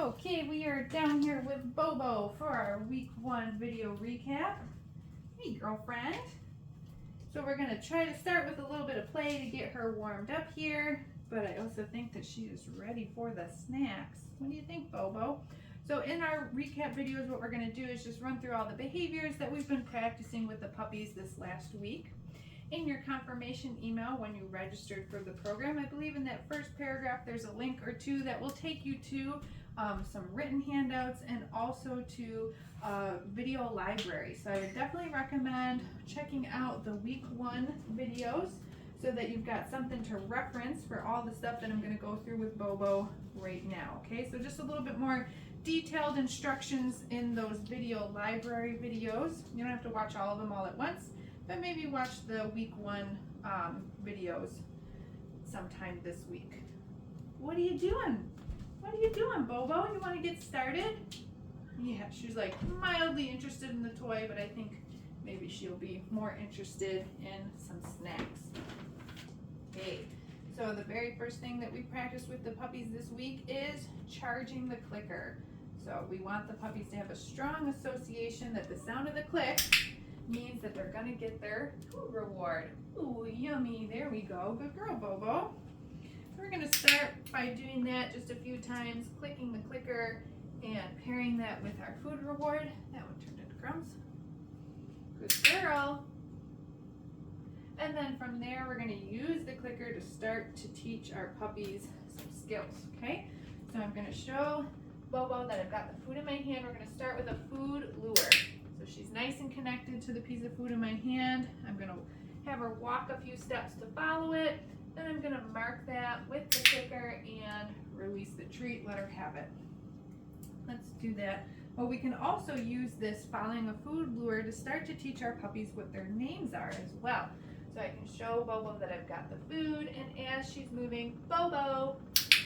Okay, we are down here with Bobo for our week 1 video recap. Hey, girlfriend. So we're going to try to start with a little bit of play to get her warmed up here, but I also think that she is ready for the snacks. What do you think, Bobo? So in our recap videos, what we're going to do is just run through all the behaviors that we've been practicing with the puppies this last week. In your confirmation email when you registered for the program, I believe in that first paragraph there's a link or two that will take you to some written handouts and also to video library. So I would definitely recommend checking out the week 1 videos so that you've got something to reference for all the stuff that I'm going to go through with Bobo right now. Okay, so just a little bit more detailed instructions in those video library videos. You don't have to watch all of them all at once, but maybe watch the week 1 videos sometime this week. What are you doing? What are you doing, Bobo? You want to get started? Yeah, she's like mildly interested in the toy, but I think maybe she'll be more interested in some snacks. Okay, so the very first thing that we practiced with the puppies this week is charging the clicker. So we want the puppies to have a strong association that the sound of the click means that they're gonna get their food reward. Ooh, yummy, there we go. Good girl, Bobo. We're gonna start by doing that just a few times, clicking the clicker and pairing that with our food reward. That one turned into crumbs. Good girl. And then from there, we're gonna use the clicker to start to teach our puppies some skills, okay? So I'm gonna show Bobo that I've got the food in my hand. We're gonna start with a food lure. So she's nice and connected to the piece of food in my hand. I'm gonna have her walk a few steps to follow it. Then I'm gonna mark that with the clicker and release the treat, let her have it. Let's do that. Well, we can also use this following a food lure to start to teach our puppies what their names are as well. So I can show Bobo that I've got the food, and as she's moving, Bobo,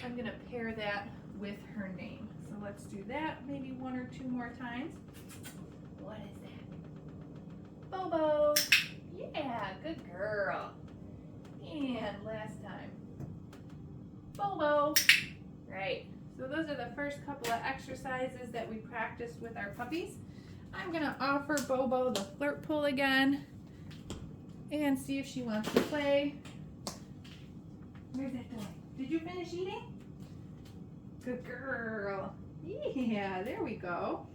I'm gonna pair that with her name. So let's do that maybe 1 or 2 more times. What is that? Bobo. Yeah, good girl. And last time. Bobo. Right. So those are the first couple of exercises that we practiced with our puppies. I'm going to offer Bobo the flirt pull again and see if she wants to play. Where's that toy? Did you finish eating? Good girl. Yeah, there we go.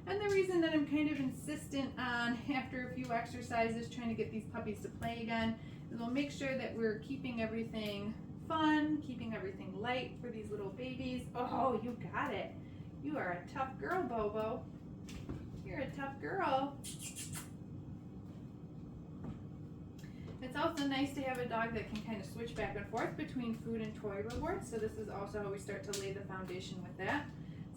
And the reason that I'm kind of insistent on, after a few exercises, trying to get these puppies to play again, is we'll make sure that we're keeping everything fun, keeping everything light for these little babies. Oh, you got it. You are a tough girl, Bobo. You're a tough girl. It's also nice to have a dog that can kind of switch back and forth between food and toy rewards. So this is also how we start to lay the foundation with that.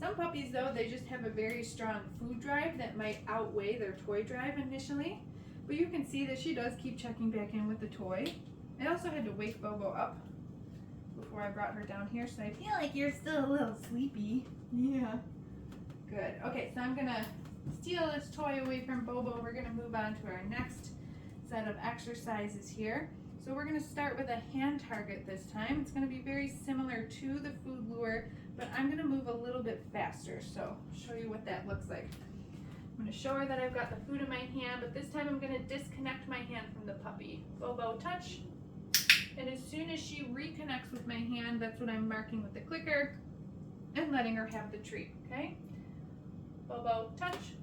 Some puppies, though, they just have a very strong food drive that might outweigh their toy drive initially. But you can see that she does keep checking back in with the toy. I also had to wake Bobo up before I brought her down here, so I feel like you're still a little sleepy. Yeah. Good. Okay, so I'm going to steal this toy away from Bobo. We're going to move on to our next set of exercises here. So we're going to start with a hand target this time. It's going to be very similar to the food lure, but I'm going to move a little bit faster. So I'll show you what that looks like. I'm going to show her that I've got the food in my hand, but this time I'm going to disconnect my hand from the puppy. Bobo, touch. And as soon as she reconnects with my hand, that's what I'm marking with the clicker and letting her have the treat, okay? Bobo, touch.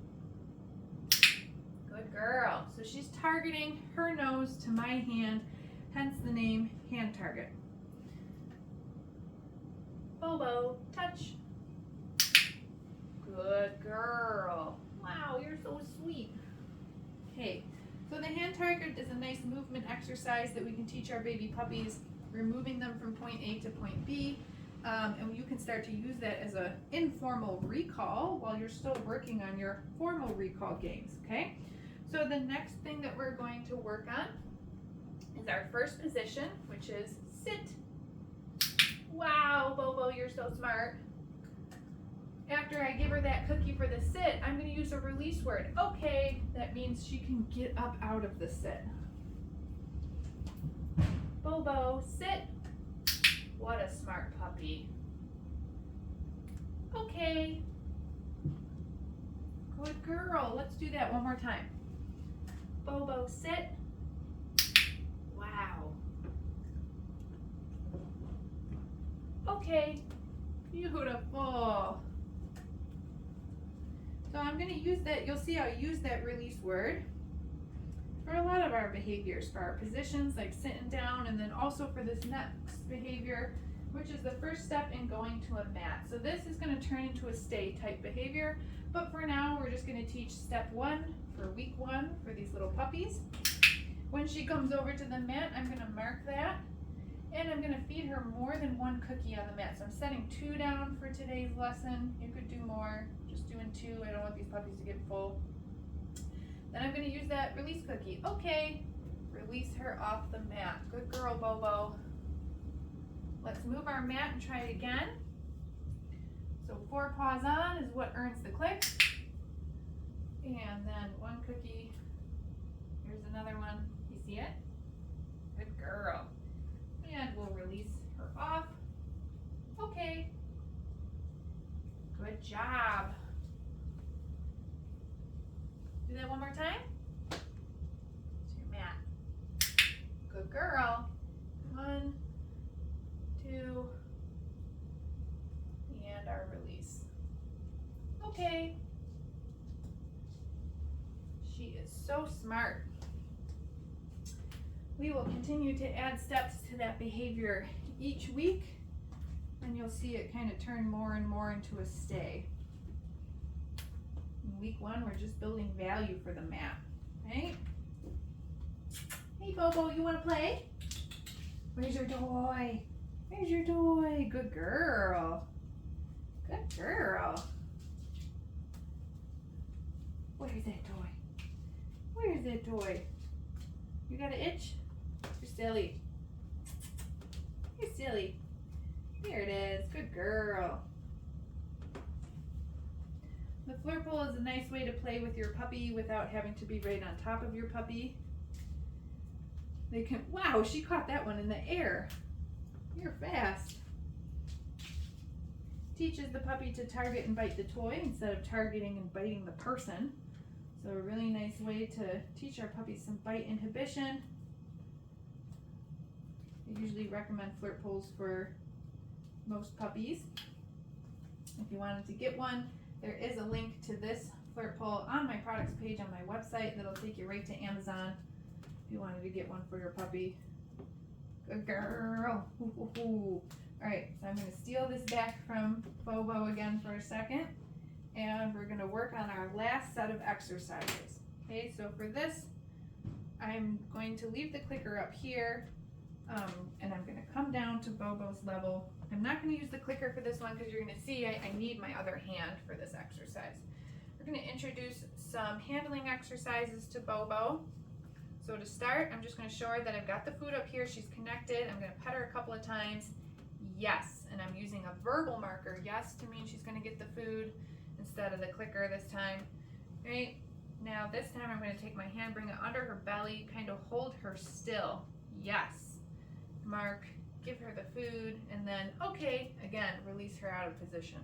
Good girl. So she's targeting her nose to my hand, hence the name hand target. Bobo, touch. Good girl. Wow, you're so sweet. Okay, so the hand target is a nice movement exercise that we can teach our baby puppies. We're moving them from point A to point B, and you can start to use that as an informal recall while you're still working on your formal recall games, okay? So the next thing that we're going to work on is our first position, which is sit. Wow, Bobo, you're so smart. After I give her that cookie for the sit, I'm going to use a release word. Okay, that means she can get up out of the sit. Bobo, sit. What a smart puppy. Okay. Good girl. Let's do that one more time. Bobo, sit. Wow. Okay. Beautiful. So I'm going to use that. You'll see I'll use that release word for a lot of our behaviors, for our positions like sitting down, and then also for this next behavior, which is the first step in going to a mat. So this is going to turn into a stay type behavior, but for now we're just going to teach step 1 for week 1 for these little puppies. When she comes over to the mat, I'm going to mark that, and I'm going to feed her more than 1 cookie on the mat. So I'm setting 2 down for today's lesson. You could do more, just doing 2. I don't want these puppies to get full. Then I'm going to use that release cookie. Okay, release her off the mat. Good girl, Bobo. Let's move our mat and try it again. So 4 paws on is what earns the click. And then 1 cookie. Here's another one. You see it? Good girl. And we'll release her off. Okay. Good job. Do that one more time. It's your mat. Good girl. 1, 2, and our release. Okay. She is so smart. We will continue to add steps to that behavior each week, and you'll see it kind of turn more and more into a stay. In week 1, we're just building value for the mat, right? Hey, Bobo, you want to play? Where's your toy? Where's your toy? Good girl. Good girl. Where's that toy? Where's that toy? You got an itch? You're silly. You're silly. Here it is. Good girl. The flirt pole is a nice way to play with your puppy without having to be right on top of your puppy. They can, wow, she caught that one in the air. You're fast. Teaches the puppy to target and bite the toy instead of targeting and biting the person. So a really nice way to teach our puppies some bite inhibition. I usually recommend flirt poles for most puppies. If you wanted to get one, there is a link to this flirt pole on my products page on my website that'll take you right to Amazon if you wanted to get one for your puppy. Good girl. Ooh, ooh, ooh. All right, so I'm going to steal this back from Bobo again for a second, and we're going to work on our last set of exercises. Okay, so for this, I'm going to leave the clicker up here, and I'm going to come down to Bobo's level. I'm not going to use the clicker for this one because you're going to see I need my other hand for this exercise. We're going to introduce some handling exercises to Bobo. So to start, I'm just going to show her that I've got the food up here. She's connected. I'm going to pet her a couple of times. Yes, and I'm using a verbal marker, yes, to mean she's going to get the food instead of the clicker this time. Right? Now this time I'm going to take my hand, bring it under her belly, kind of hold her still. Yes. Mark, give her the food, and then, okay, again, release her out of position.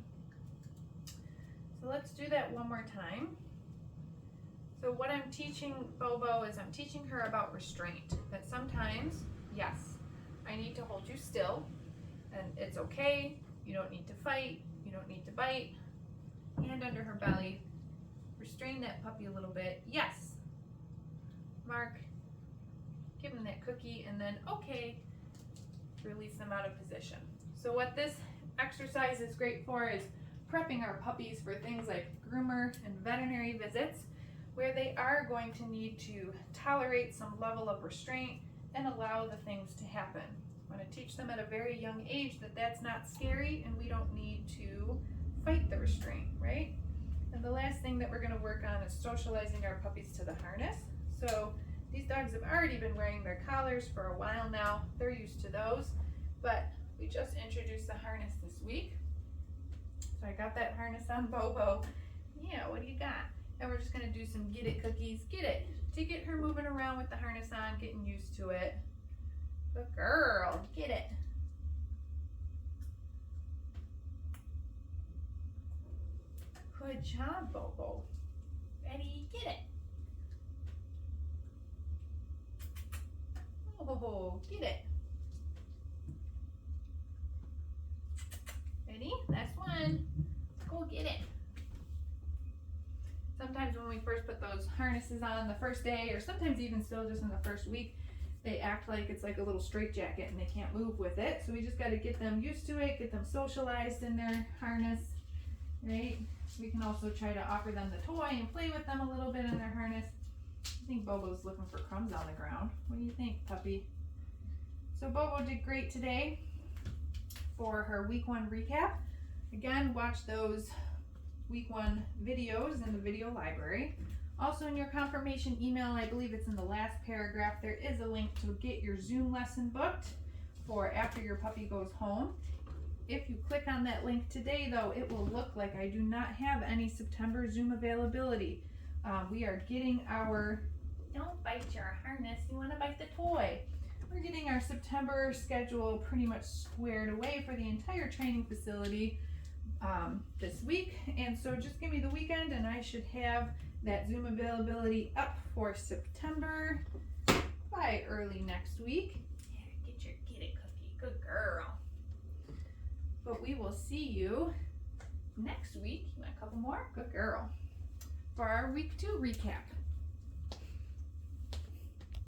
So let's do that one more time. So what I'm teaching Bobo is I'm teaching her about restraint. That sometimes, yes, I need to hold you still, and it's okay. You don't need to fight. You don't need to bite. Hand under her belly. Restrain that puppy a little bit. Yes. Mark, give him that cookie, and then, okay, release them out of position. So what this exercise is great for is prepping our puppies for things like groomer and veterinary visits, where they are going to need to tolerate some level of restraint and allow the things to happen. I want to teach them at a very young age that that's not scary and we don't need to fight the restraint, right? And the last thing that we're going to work on is socializing our puppies to the harness. So these dogs have already been wearing their collars for a while now. They're used to those, but we just introduced the harness this week. So I got that harness on Bobo. Yeah, what do you got? And we're just going to do some get it cookies. Get it. To get her moving around with the harness on, getting used to it. Good girl. Get it. Good job, Bobo. Ready, get it. Oh, get it. Ready? Last one. Go get it. Sometimes when we first put those harnesses on the first day, or sometimes even still just in the first week, they act like it's like a little straitjacket and they can't move with it. So we just got to get them used to it, get them socialized in their harness, right? We can also try to offer them the toy and play with them a little bit in their harness. I think Bobo's looking for crumbs on the ground. What do you think, puppy? So Bobo did great today for her week 1 recap. Again, watch those week 1 videos in the video library. Also in your confirmation email, I believe it's in the last paragraph, there is a link to get your Zoom lesson booked for after your puppy goes home. If you click on that link today though, it will look like I do not have any September Zoom availability. We are getting our, don't bite your harness, you want to bite the toy. We're getting our September schedule pretty much squared away for the entire training facility this week, and so just give me the weekend and I should have that Zoom availability up for September by early next week. Here, get it cookie, good girl. But we will see you next week. You want a couple more? Good girl. For our week 2 recap.